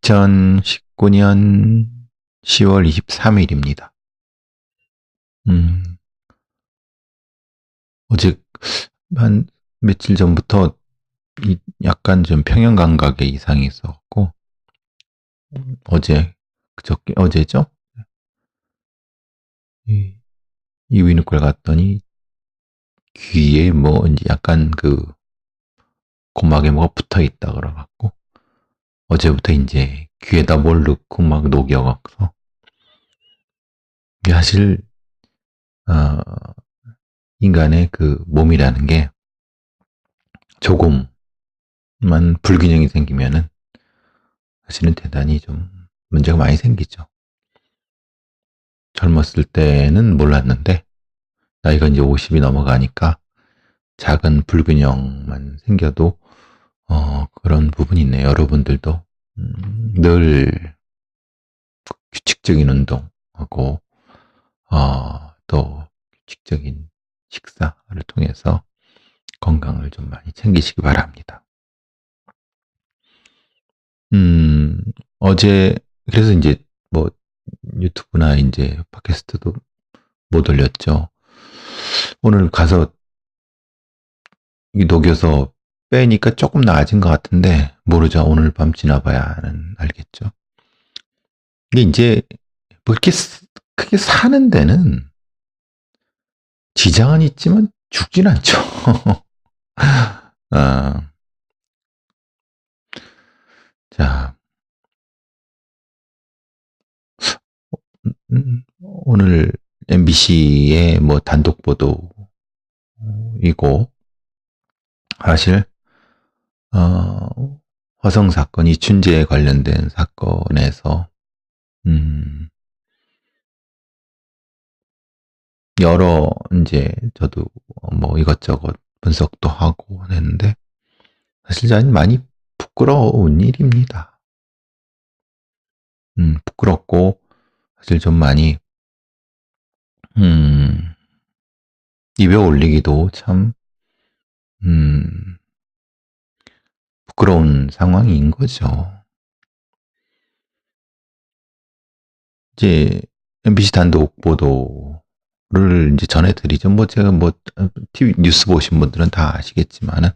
2019년 10월 23일입니다. 어제 한 며칠 전부터 약간 좀 평형 감각에 이상이 있어갖고, 어제죠? 이비인후과를 갔더니 귀에 뭐 이제 약간 고막에 뭐가 붙어 있다 그래갖고, 어제부터 이제 귀에다 뭘 넣고 막 녹여갖고, 사실, 인간의 몸이라는 게 조금만 불균형이 생기면은 사실은 대단히 좀 문제가 많이 생기죠. 젊었을 때는 몰랐는데 나이가 이제 50이 넘어가니까 작은 불균형만 생겨도 그런 부분이 있네요. 여러분들도 늘 규칙적인 운동하고 또 규칙적인 식사를 통해서 건강을 좀 많이 챙기시기 바랍니다. 어제 그래서 이제 뭐 유튜브나 이제 팟캐스트도 못 올렸죠. 오늘 가서 녹여서 빼니까 조금 나아진 것 같은데 모르죠. 오늘 밤 지나봐야는 알겠죠. 이게 이제 뭐 이렇게 크게 사는 데는 지장은 있지만 죽진 않죠. 자, 오늘 MBC의 뭐 단독 보도이고 사실 화성 사건, 이춘재에 관련된 사건에서 여러 이제 저도 뭐 이것저것 분석도 하고 했는데 사실 많이 부끄러운 일입니다. 부끄럽고 사실 좀 많이 입에 올리기도 참 부끄러운 상황인 거죠. 이제 MBC 단독 보도를 이제 전해드리죠. 뭐 제가 뭐 TV 뉴스 보신 분들은 다 아시겠지만은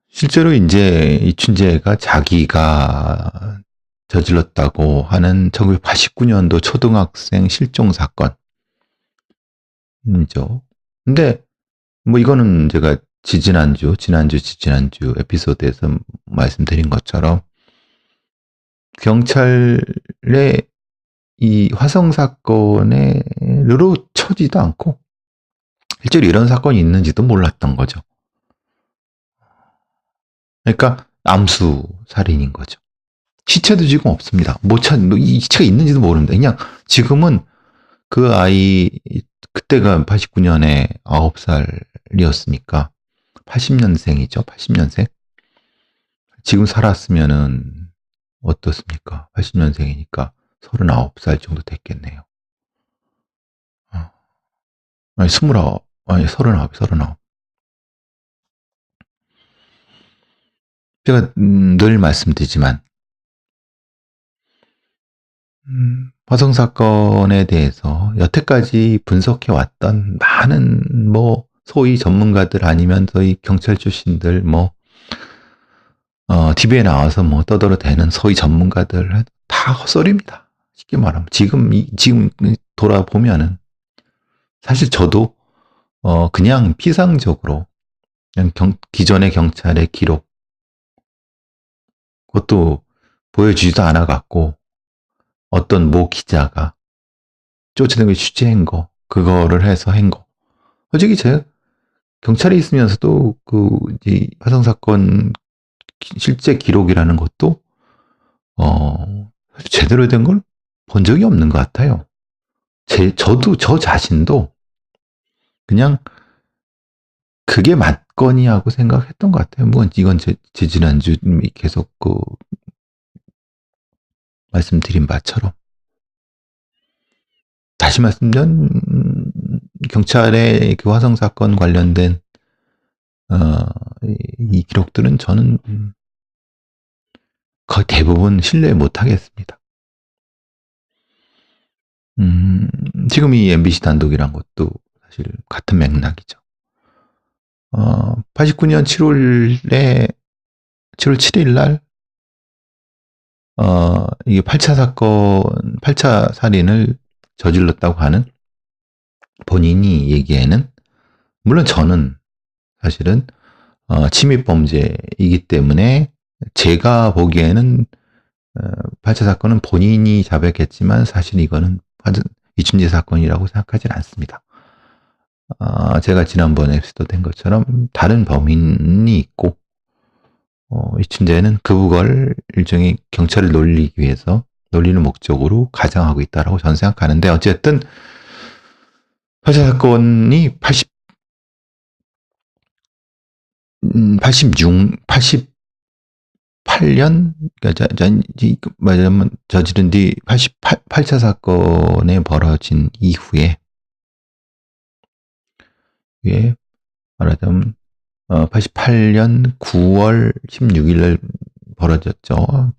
실제로 이제 이춘재가 자기가 저질렀다고 하는 1989년도 초등학생 실종 사건이죠. 근데 뭐 이거는 제가 지지난주 에피소드에서 말씀드린 것처럼 경찰의 이 화성 사건으로 쳐지도 않고 실제로 이런 사건이 있는지도 몰랐던 거죠. 그러니까 암수 살인인 거죠. 시체도 지금 없습니다. 이 시체가 있는지도 모릅니다. 그냥 지금은 그 아이 그때가 89년에 9살이었으니까 80년생이죠. 80년생. 지금 살았으면은 어떻습니까? 80년생이니까 39살 정도 됐겠네요. 아니 29, 아니 39. 제가 늘 말씀드리지만 화성 사건에 대해서 여태까지 분석해 왔던 많은 뭐 소위 전문가들 아니면 소위 경찰 출신들 TV에 나와서 뭐 떠들어대는 소위 전문가들 다 헛소리입니다. 쉽게 말하면 지금 돌아보면은 사실 저도 그냥 피상적으로 그냥 기존의 경찰의 기록 그것도 보여주지도 않아 갖고 어떤 모 기자가 쫓아낸 걸 취재한 거 그거를 해서 한 거. 솔직히 제가 경찰에 있으면서도 이제 화성 사건 실제 기록이라는 것도 제대로 된 걸 본 적이 없는 것 같아요. 저 자신도 그냥 그게 맞거니 하고 생각했던 것 같아요. 뭐 이건 지난주 계속 말씀드린 바처럼 다시 말씀드리면 경찰의 화성 사건 관련된 이 기록들은 저는 거의 대부분 신뢰 못 하겠습니다. 지금 이 MBC 단독이란 것도 사실 같은 맥락이죠. 89년 7월 7일 날, 이게 8차 사건, 8차 살인을 저질렀다고 하는 본인이 얘기에는, 물론 저는 사실은, 침입범죄이기 때문에 제가 보기에는 8차 사건은 본인이 자백했지만 사실 이거는 이춘재 사건이라고 생각하지는 않습니다. 제가 지난번에 에피소드 것처럼 다른 범인이 있고, 이춘재는 그걸 일종의 경찰을 놀리기 위해서, 놀리는 목적으로 가장하고 있다라고 저는 생각하는데, 어쨌든 8차 사건이 88년, 말하자면 저지른 뒤 8차 사건에 벌어진 이후에, 말하자면 88년 9월 16일 날 벌어졌죠.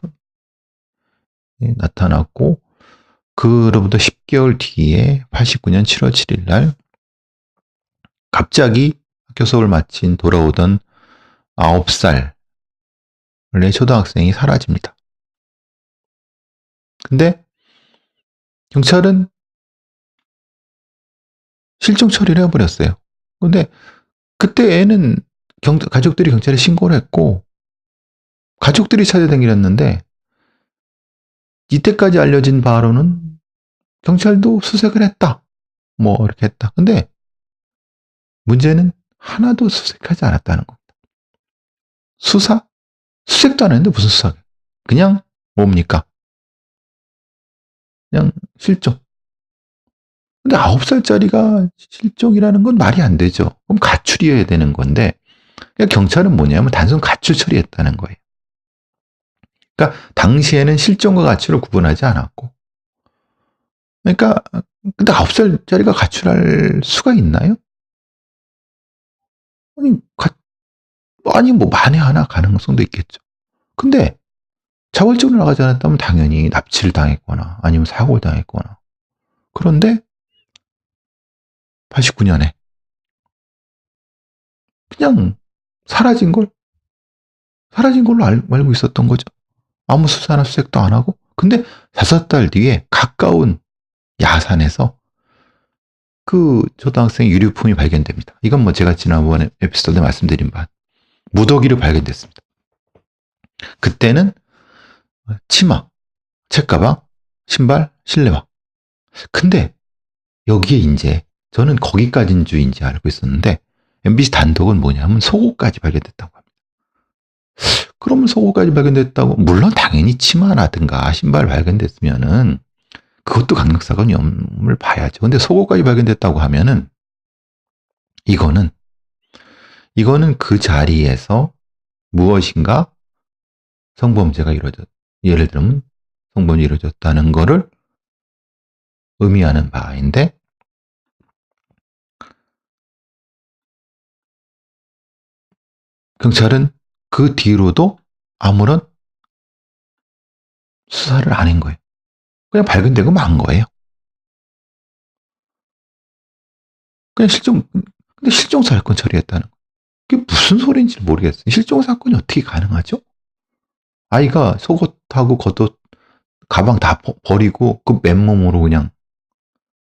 나타났고, 그로부터 10개월 뒤에 89년 7월 7일 날 갑자기 학교 수업을 마친 돌아오던 9살의 초등학생이 사라집니다. 근데 경찰은 실종 처리를 해버렸어요. 근데 그때 애는 가족들이 경찰에 신고를 했고, 가족들이 찾아다녔는데, 이때까지 알려진 바로는 경찰도 수색을 했다. 뭐 이렇게 했다. 근데 문제는 하나도 수색하지 않았다는 겁니다. 수색도 안 했는데 무슨 수사게? 그냥 뭡니까? 그냥 실종. 근데 9살짜리가 실종이라는 건 말이 안 되죠. 그럼 가출이어야 되는 건데, 그러니까 경찰은 뭐냐면 단순 가출 처리했다는 거예요. 그러니까 당시에는 실종과 가출을 구분하지 않았고, 그러니까 근데 9살짜리가 가출할 수가 있나요? 아니 뭐 만에 하나 가능성도 있겠죠. 근데 자발적으로 나가지 않았다면 당연히 납치를 당했거나 아니면 사고를 당했거나. 그런데 89년에 그냥 사라진 걸로 알고 있었던 거죠. 아무 수사나 수색도 안 하고. 근데 5달 뒤에 가까운 야산에서 그 초등학생 유류품이 발견됩니다. 이건 뭐 제가 지난번에 에피소드에 말씀드린 바 무더기로 발견됐습니다. 그때는 치마, 책가방, 신발, 실내화. 근데 여기에 이제 저는 거기까지인 줄 이제 알고 있었는데 MBC 단독은 뭐냐면 속옷까지 발견됐다고 합니다. 그러면 속옷까지 발견됐다고, 물론 당연히 치마라든가 신발 발견됐으면은 그것도 강력사건을 봐야죠. 근데 속옷까지 발견됐다고 하면은 이거는 그 자리에서 무엇인가 성범죄가 예를 들면 성범죄가 이루어졌다는 거를 의미하는 바인데, 경찰은 그 뒤로도 아무런 수사를 안 한 거예요. 그냥 발견되고 만 거예요. 그냥 근데 실종사건 처리했다는 거. 그게 무슨 소리인지 모르겠어요. 실종사건이 어떻게 가능하죠? 아이가 속옷하고 겉옷, 가방 다 버리고 그 맨몸으로 그냥,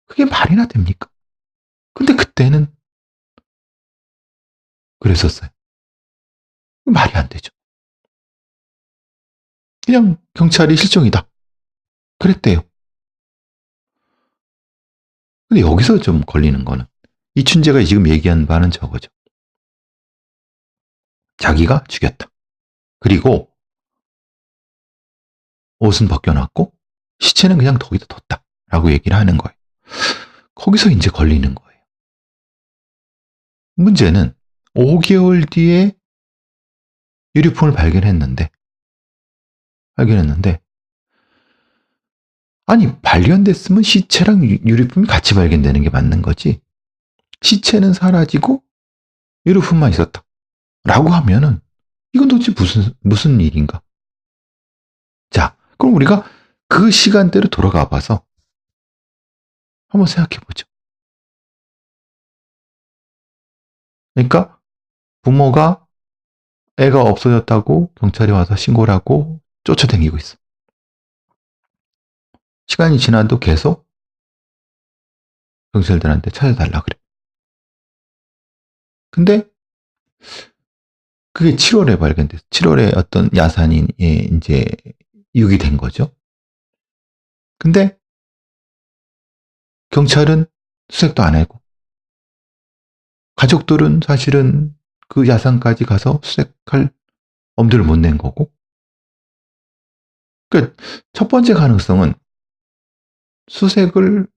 그게 말이나 됩니까? 근데 그때는 그랬었어요. 말이 안 되죠. 그냥 경찰이 실종이다. 그랬대요. 근데 여기서 좀 걸리는 거는 이춘재가 지금 얘기한 바는 저거죠. 자기가 죽였다. 그리고 옷은 벗겨놨고 시체는 그냥 거기다 뒀다. 라고 얘기를 하는 거예요. 거기서 이제 걸리는 거예요. 문제는 5개월 뒤에 유류품을 발견했는데 아니 발견됐으면 시체랑 유류품이 같이 발견되는 게 맞는 거지. 시체는 사라지고 유류품만 있었다. 라고 하면은 이건 도대체 무슨 일인가? 자, 그럼 우리가 그 시간대로 돌아가 봐서 한번 생각해 보죠. 그러니까 부모가 애가 없어졌다고 경찰이 와서 신고를 하고 쫓아다니고 있어. 시간이 지나도 계속 경찰들한테 찾아달라 그래. 근데 그게 7월에 발견됐어. 7월에 어떤 야산이 이제 유기된 거죠. 근데 경찰은 수색도 안 하고 가족들은 사실은 그 야산까지 가서 수색할 엄두를 못 낸 거고. 그러니까 첫 번째 가능성은 수색을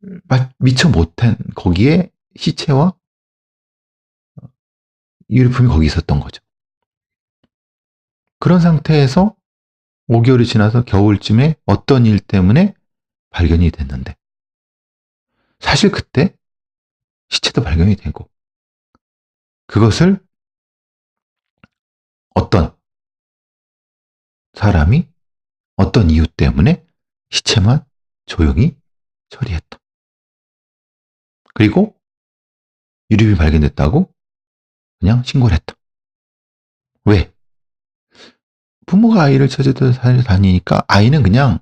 미처 못한 거기에 시체와 유류품이 거기 있었던 거죠. 그런 상태에서 5개월이 지나서 겨울쯤에 어떤 일 때문에 발견이 됐는데 사실 그때 시체도 발견이 되고 그것을 어떤 사람이 어떤 이유 때문에 시체만 조용히 처리했다. 그리고 유류비 발견됐다고 그냥 신고를 했다. 왜? 부모가 아이를 찾아다니니까 아이는 그냥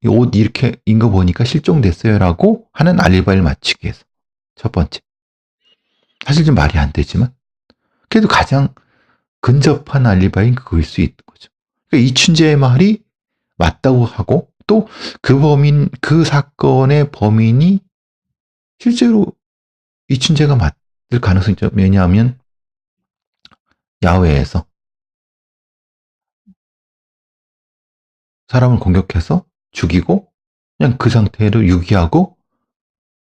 옷 이렇게 인 거 보니까 실종됐어요라고 하는 알리바이를 맞추기 위해서. 첫 번째. 사실 좀 말이 안 되지만 그래도 가장 근접한 알리바이는 그거일 수 있는 거죠. 그러니까 이춘재의 말이 맞다고 하고 또 그 범인, 그 사건의 범인이 실제로 이춘재가 맞을 가능성이 있죠. 왜냐하면 야외에서 사람을 공격해서 죽이고 그냥 그 상태로 유기하고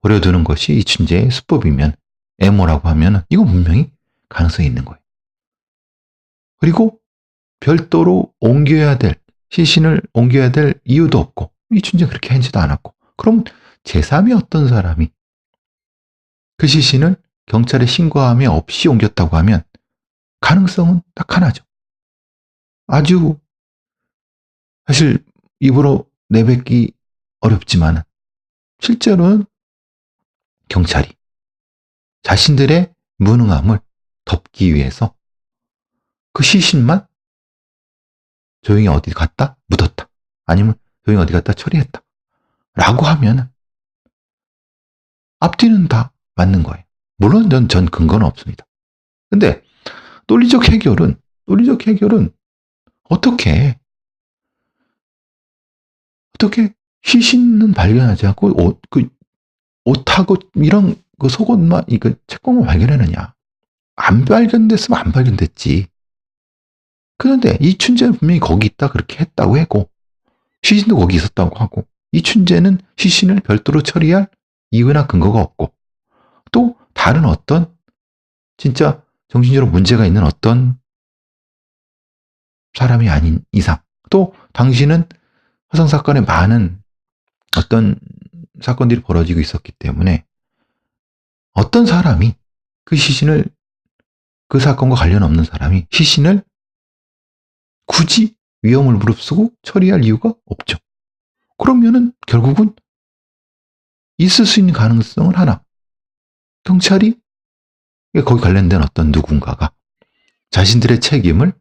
버려두는 것이 이춘재의 수법이면 애모라고 하면 이거 분명히 가능성이 있는 거예요. 그리고 별도로 옮겨야 될 시신을 옮겨야 될 이유도 없고 이춘재 그렇게 하지도 않았고 그럼 제3의 어떤 사람이 그 시신을 경찰에 신고함에 없이 옮겼다고 하면 가능성은 딱 하나죠. 아주 사실 입으로 내뱉기 어렵지만 실제로는 경찰이 자신들의 무능함을 덮기 위해서 그 시신만 조용히 어디 갔다 묻었다. 아니면 조용히 어디 갔다 처리했다. 라고 하면 앞뒤는 다 맞는 거예요. 물론 전 근거는 없습니다. 근데 논리적 해결은 어떻게 시신은 발견하지 않고 옷하고 이런 그 속옷만 이거 채권만 발견하느냐. 안 발견됐으면 안 발견됐지. 그런데 이춘재는 분명히 거기 있다 그렇게 했다고 하고 시신도 거기 있었다고 하고 이춘재는 시신을 별도로 처리할 이유나 근거가 없고 또 다른 어떤 진짜 정신적으로 문제가 있는 어떤 사람이 아닌 이상 또 당신은 화성 사건에 많은 어떤 사건들이 벌어지고 있었기 때문에 어떤 사람이 그 시신을 그 사건과 관련 없는 사람이 시신을 굳이 위험을 무릅쓰고 처리할 이유가 없죠. 그러면은 결국은 있을 수 있는 가능성은 하나. 경찰이 거기 관련된 어떤 누군가가 자신들의 책임을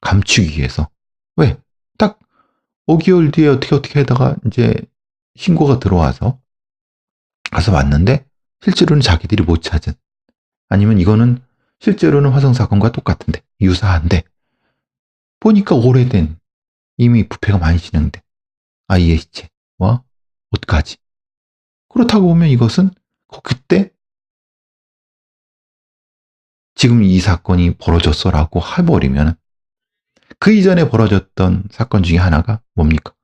감추기 위해서 왜? 딱 5개월 뒤에 어떻게 하다가 이제 신고가 들어와서 가서 왔는데 실제로는 자기들이 못 찾은 아니면 이거는 실제로는 화성 사건과 똑같은데 유사한데 보니까 오래된 이미 부패가 많이 진행된 아이의 시체와 옷까지 그렇다고 보면 이것은 그때 지금 이 사건이 벌어졌어라고 해버리면 그 이전에 벌어졌던 사건 중에 하나가 뭡니까?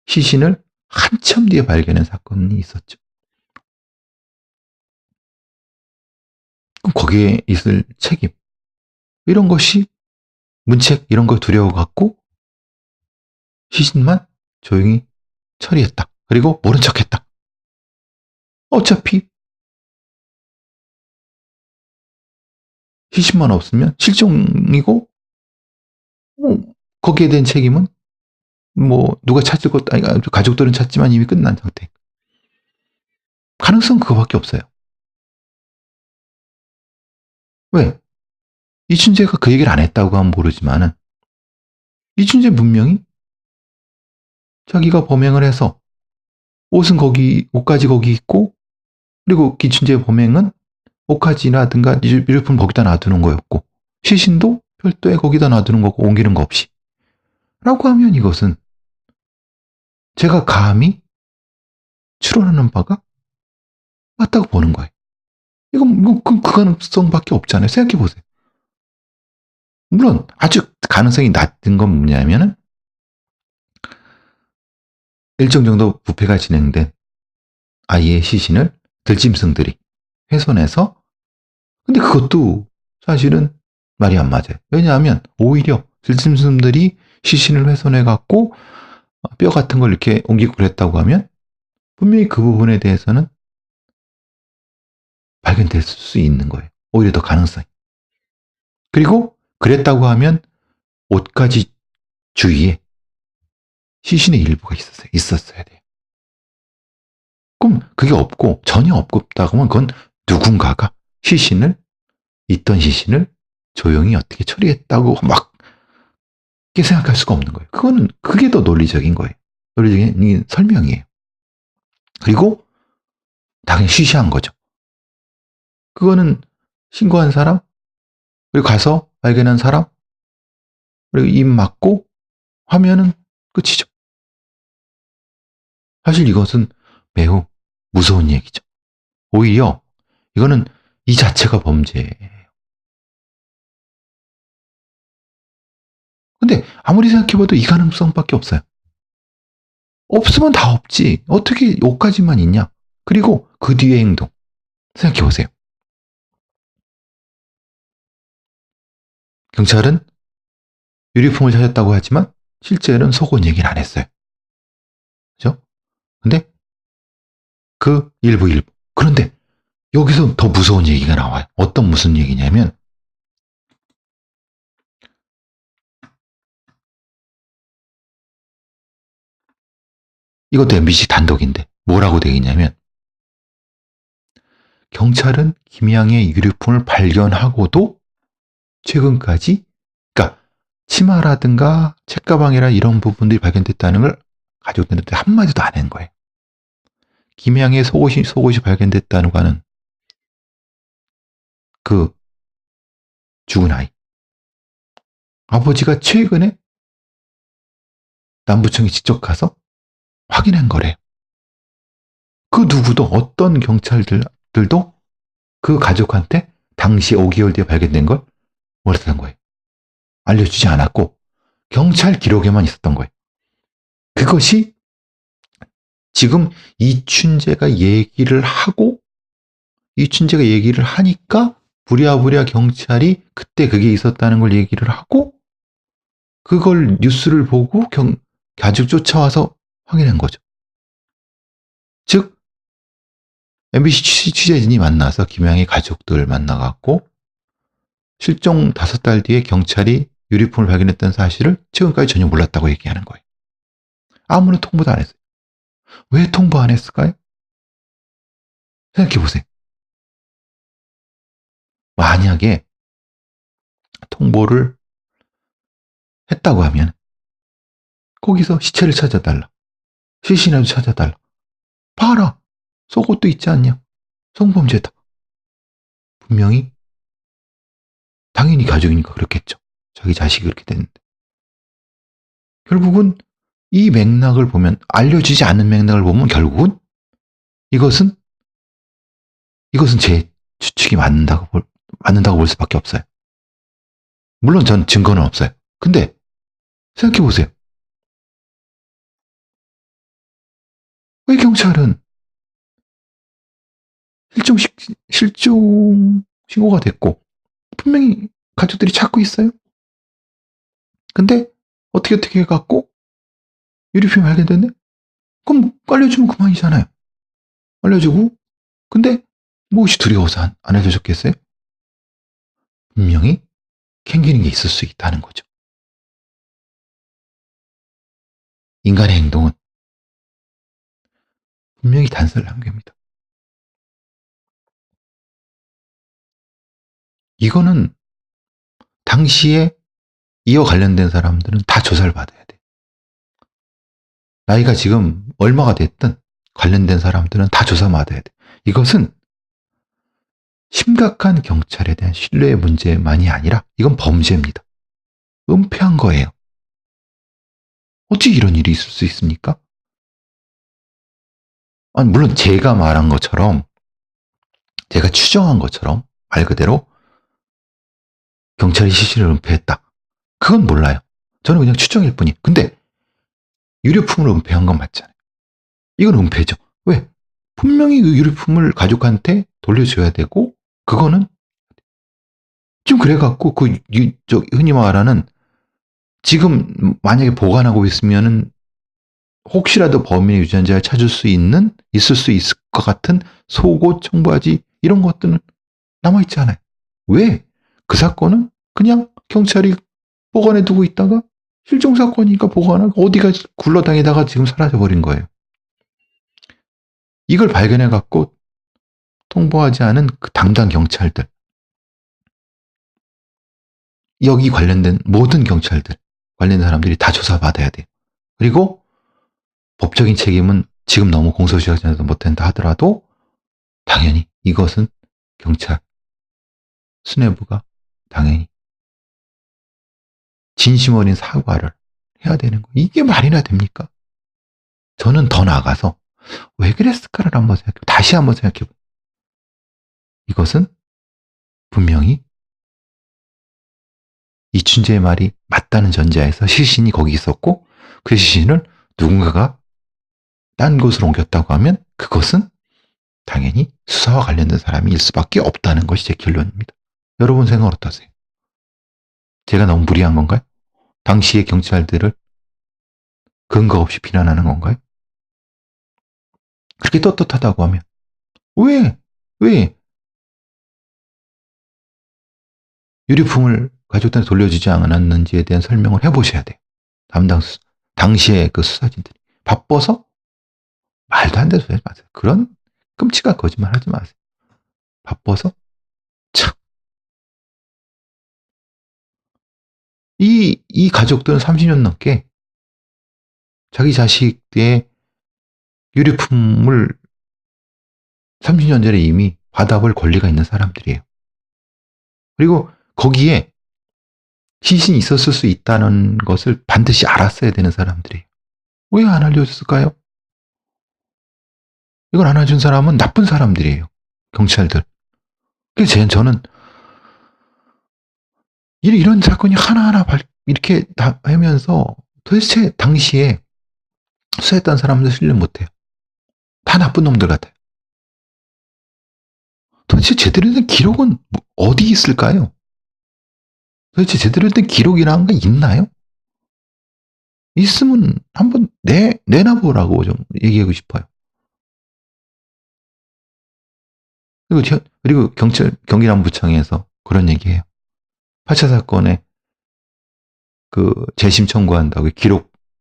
시신을 한참 뒤에 발견한 사건이 있었죠. 그럼 거기에 있을 책임 이런 것이 문책 이런 거 두려워 갖고 시신만 조용히 처리했다. 그리고 모른 척했다. 어차피 시신만 없으면 실종이고 거기에 대한 책임은 뭐 누가 찾을 것도 아니 가족들은 찾지만 이미 끝난 상태. 가능성 그거밖에 없어요. 왜? 이춘재가 그 얘기를 안 했다고 하면 모르지만은 이춘재 분명히 자기가 범행을 해서 옷까지 거기 있고 그리고 이춘재의 범행은 옷가지라든가 유류품 거기다 놔두는 거였고 시신도 별도에 거기다 놔두는 거고 옮기는 거 없이 라고 하면 이것은 제가 감히 추론하는 바가 맞다고 보는 거예요. 이건 그 가능성밖에 없잖아요. 생각해보세요. 물론 아주 가능성이 낮은 건 뭐냐면은 일정 정도 부패가 진행된 아이의 시신을 들짐승들이 훼손해서 근데 그것도 사실은 말이 안 맞아요. 왜냐하면 오히려 들짐승들이 시신을 훼손해 갖고 뼈 같은 걸 이렇게 옮기고 그랬다고 하면 분명히 그 부분에 대해서는 발견될 수 있는 거예요. 오히려 더 가능성이. 그리고 그랬다고 하면 옷가지 주위에 시신의 일부가 있었어야 돼요. 그럼 그게 없고 전혀 없다고 하면 그건 누군가가 있던 시신을 조용히 어떻게 처리했다고 막 이렇게 생각할 수가 없는 거예요. 그게 더 논리적인 거예요. 논리적인 설명이에요. 그리고 당연히 쉬쉬한 거죠. 그거는 신고한 사람, 그리고 가서 발견한 사람, 그리고 입 맞고 하면은 끝이죠. 사실 이것은 매우 무서운 얘기죠. 오히려 이거는 이 자체가 범죄예요. 근데 아무리 생각해봐도 이 가능성밖에 없어요. 없으면 다 없지. 어떻게 옷까지만 있냐? 그리고 그 뒤의 행동. 생각해보세요. 경찰은 유리품을 찾았다고 하지만 실제로는 속옷 얘기는 안 했어요. 그죠? 근데 그 일부. 그런데 여기서 더 무서운 얘기가 나와요. 무슨 얘기냐면 이것도 MBC 단독인데 뭐라고 되어 있냐면 경찰은 김양의 유류품을 발견하고도 최근까지 그러니까 치마라든가 책가방이라 이런 부분들이 발견됐다는 걸 가족들한테 한마디도 안 한 거예요. 김양의 속옷이 발견됐다는 거는 그 죽은 아이. 아버지가 최근에 남부청에 직접 가서 확인한 거래요. 그 누구도 어떤 경찰들도 그 가족한테 당시 5개월 뒤에 발견된 걸 몰랐던 거예요. 알려주지 않았고 경찰 기록에만 있었던 거예요. 그것이 지금 이춘재가 얘기를 하니까 부랴부랴 경찰이 그때 그게 있었다는 걸 얘기를 하고 그걸 뉴스를 보고 가족 쫓아와서 확인한 거죠. 즉 MBC 취재진이 만나서 김양의 가족들 만나갖고 실종 5달 뒤에 경찰이 유리품을 발견했다는 사실을 최근까지 전혀 몰랐다고 얘기하는 거예요. 아무런 통보도 안 했어요. 왜 통보 안 했을까요? 생각해보세요. 만약에 통보를 했다고 하면 거기서 시체를 찾아달라. 시신이라도 찾아달라. 봐라. 속옷도 있지 않냐. 성범죄다. 분명히 당연히 가족이니까 그렇겠죠. 자기 자식이 그렇게 됐는데. 결국은 이 맥락을 보면 알려지지 않는 맥락을 보면 결국은 이것은 제 추측이 맞는다고 볼 수밖에 없어요. 물론 전 증거는 없어요. 근데 생각해 보세요. 왜 경찰은 실종 신고가 됐고 분명히 가족들이 찾고 있어요. 근데 어떻게 해갖고 유리품이 발견됐네? 그럼 알려주면 그만이잖아요. 알려주고 근데 무엇이 두려워서 안 알려줬겠어요? 분명히 캥기는 게 있을 수 있다는 거죠. 인간의 행동은 분명히 단서를 남깁니다. 이거는 당시에 이와 관련된 사람들은 다 조사를 받아야 돼. 나이가 지금 얼마가 됐든 관련된 사람들은 다 조사받아야 돼. 이것은 심각한 경찰에 대한 신뢰의 문제만이 아니라 이건 범죄입니다. 은폐한 거예요. 어찌 이런 일이 있을 수 있습니까? 아니, 물론 제가 말한 것처럼, 제가 추정한 것처럼 말 그대로 경찰이 시신을 은폐했다. 그건 몰라요. 저는 그냥 추정일 뿐이에요. 근데 유류품을 은폐한 건 맞잖아요. 이건 은폐죠. 왜? 분명히 그 유류품을 가족한테 돌려줘야 되고, 그거는 지금 그래갖고 흔히 말하는 지금 만약에 보관하고 있으면은 혹시라도 범인의 유전자를 찾을 수 있을 수 있을 것 같은 속옷, 청바지 이런 것들은 남아있지 않아요. 왜? 그 사건은 그냥 경찰이 보관해 두고 있다가 실종 사건이니까 보관하고 어디가 굴러다니다가 지금 사라져버린 거예요. 이걸 발견해 갖고 통보하지 않은 그 담당 경찰들, 여기 관련된 모든 경찰들, 관련된 사람들이 다 조사받아야 돼요. 그리고 법적인 책임은 지금 너무 공소시효가 못한다 하더라도 당연히 이것은 경찰, 수뇌부가 당연히 진심 어린 사과를 해야 되는 거예요. 이게 말이나 됩니까? 저는 더 나아가서 왜 그랬을까를 다시 한번 생각해보고 이것은 분명히 이춘재의 말이 맞다는 전제하에서 시신이 거기 있었고 그 시신을 누군가가 딴 곳으로 옮겼다고 하면 그것은 당연히 수사와 관련된 사람일 수밖에 없다는 것이 제 결론입니다. 여러분 생각은 어떠세요? 제가 너무 무리한 건가요? 당시의 경찰들을 근거 없이 비난하는 건가요? 그렇게 떳떳하다고 하면 왜 유류품을 가족들한테 돌려주지 않았는지에 대한 설명을 해보셔야 돼요. 당시의 그 수사진들이 바빠서 말도 안 되는 소리 하지 마세요. 그런 끔찍한 거짓말 하지 마세요. 바빠서 참. 이 가족들은 30년 넘게 자기 자식의 유류품을 30년 전에 이미 받아볼 권리가 있는 사람들이에요. 그리고 거기에 시신이 있었을 수 있다는 것을 반드시 알았어야 되는 사람들이에요. 왜 안 알려줬을까요? 이걸 안 알려준 사람은 나쁜 사람들이에요. 경찰들. 그래서 저는 이런 사건이 하나하나 이렇게 다 하면서 도대체 당시에 수사했던 사람들 신뢰 못해요. 다 나쁜 놈들 같아요. 도대체 제대로 된 기록은 어디 있을까요? 도대체 제대로 된 기록이라는 게 있나요? 있으면 한번 내놔보라고 좀 얘기하고 싶어요. 그리고 경기남부청에서 그런 얘기해요. 8차 사건에 그 재심 청구한다고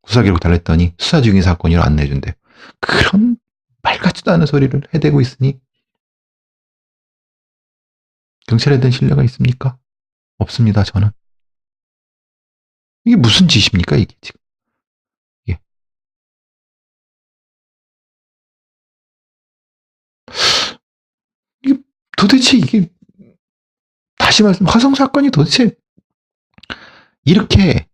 수사 기록 달랬더니 수사 중인 사건이라 안 내준대. 그런 말 같지도 않은 소리를 해대고 있으니 경찰에 대한 신뢰가 있습니까? 없습니다, 저는. 이게 무슨 짓입니까, 이게 지금. 이게. 이게 도대체 다시 말씀, 화성 사건이 도대체 이렇게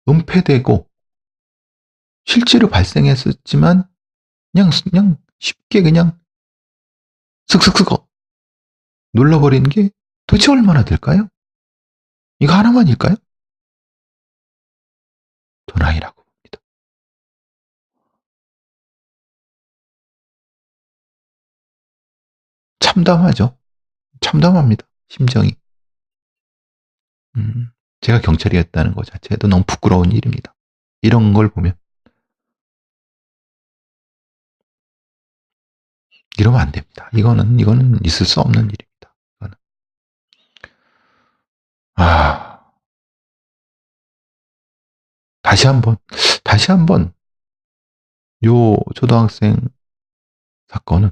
은폐되고 실제로 발생했었지만 그냥 쉽게 그냥 슥슥슥 눌러버리는 게 도대체 얼마나 될까요? 이거 하나만일까요? 전 아니라고 봅니다. 참담하죠. 참담합니다. 심정이. 제가 경찰이었다는 것 자체도 너무 부끄러운 일입니다. 이런 걸 보면 이러면 안 됩니다. 이거는 있을 수 없는 일입니다. 이거는. 다시 한번 다시 한번 요 초등학생 사건은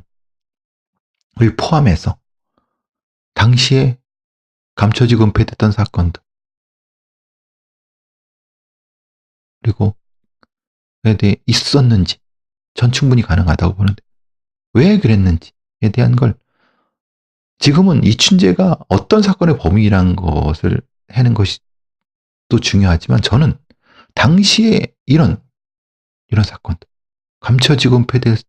을 포함해서 당시에 감춰지고 은폐됐던 사건들 그리고 에 대해 있었는지 전 충분히 가능하다고 보는데 왜 그랬는지에 대한 걸 지금은 이춘재가 어떤 사건의 범인이라는 것을 해는 것이 또 중요하지만 저는 당시에 이런 사건들 감춰지고 은폐됐을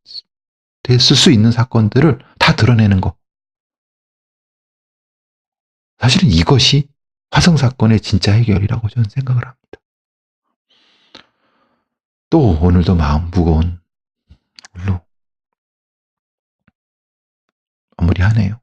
수 있는 사건들을 다 드러내는 거 사실은 이것이 화성 사건의 진짜 해결이라고 저는 생각을 합니다. 또 오늘도 마음 무거운 걸로 마무리하네요.